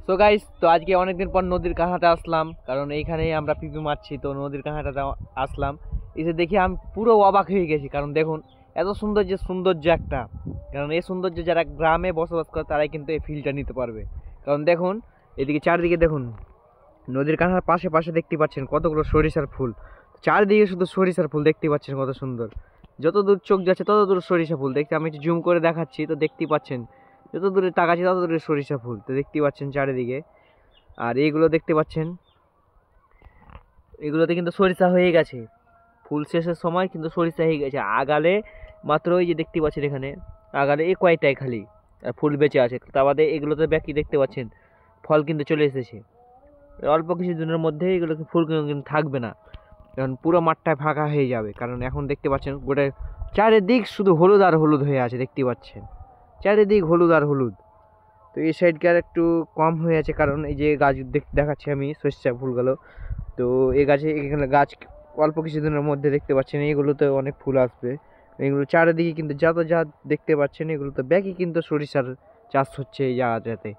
So guys, তো আজকে অনেকদিন পর নদীর কাঁটাতে আসলাম, কারণ এইখানেই আমরা পিপি মারছি। তো নদীর কাঁটাতে আসলাম, এসে দেখি আমি পুরো অবাক হয়ে গেছি। কারণ দেখুন, এত সৌন্দর্য একটা, কারণ এই সৌন্দর্য যারা গ্রামে বসবাস করে তারাই কিন্তু এই ফিলটা নিতে পারবে। কারণ দেখুন, এদিকে চারিদিকে দেখুন, নদীর কাঁটার পাশে পাশে দেখতে পাচ্ছেন কতগুলো সরিষার ফুল। চারিদিকে শুধু সরিষার ফুল দেখতে পাচ্ছেন, কত সুন্দর। যত দূর চোখ যাচ্ছে তত দূর সরিষা ফুল দেখতে। আমি একটু জুম করে দেখাচ্ছি, তো দেখতেই পাচ্ছেন যত দূরে তাকাচ্ছি তত দূরে সরিষা ফুল। তো দেখতেই পাচ্ছেন চারিদিকে। আর এইগুলো দেখতে পাচ্ছেন, এগুলোতে কিন্তু সরিষা হয়ে গেছে। ফুল শেষের সময় কিন্তু সরিষা হয়ে গেছে। আগালে মাত্র ওই যে দেখতে পাচ্ছেন এখানে, আগালে এই কয়টাই খালি আর ফুল বেঁচে আছে। তা বাদে এগুলোতে বাকি দেখতে পাচ্ছেন ফল কিন্তু চলে এসেছে। অল্প কিছু দিনের মধ্যে এগুলো ফুল কিন্তু থাকবে না, কারণ পুরো মাঠটায় ফাঁকা হয়ে যাবে। কারণ এখন দেখতে পাচ্ছেন গোটা চারিদিক শুধু হলুদ আর হলুদ হয়ে আছে, দেখতে পাচ্ছেন চারিদিক হলুদ আর হলুদ। তো এই সাইডকে আর একটু কম হয়ে আছে, কারণ এই যে গাছ দেখাচ্ছি আমি সরিষা ফুলগুলো। তো এই গাছে এখানে গাছ অল্প কিছুদিনের মধ্যে দেখতে পাচ্ছেন এগুলোতে অনেক ফুল আসবে। এগুলো চারিদিকে কিন্তু যত যা দেখতে পাচ্ছেন এগুলো তো ব্যাকই কিন্তু সরিষার চাষ হচ্ছে এই জায়গাটাতে।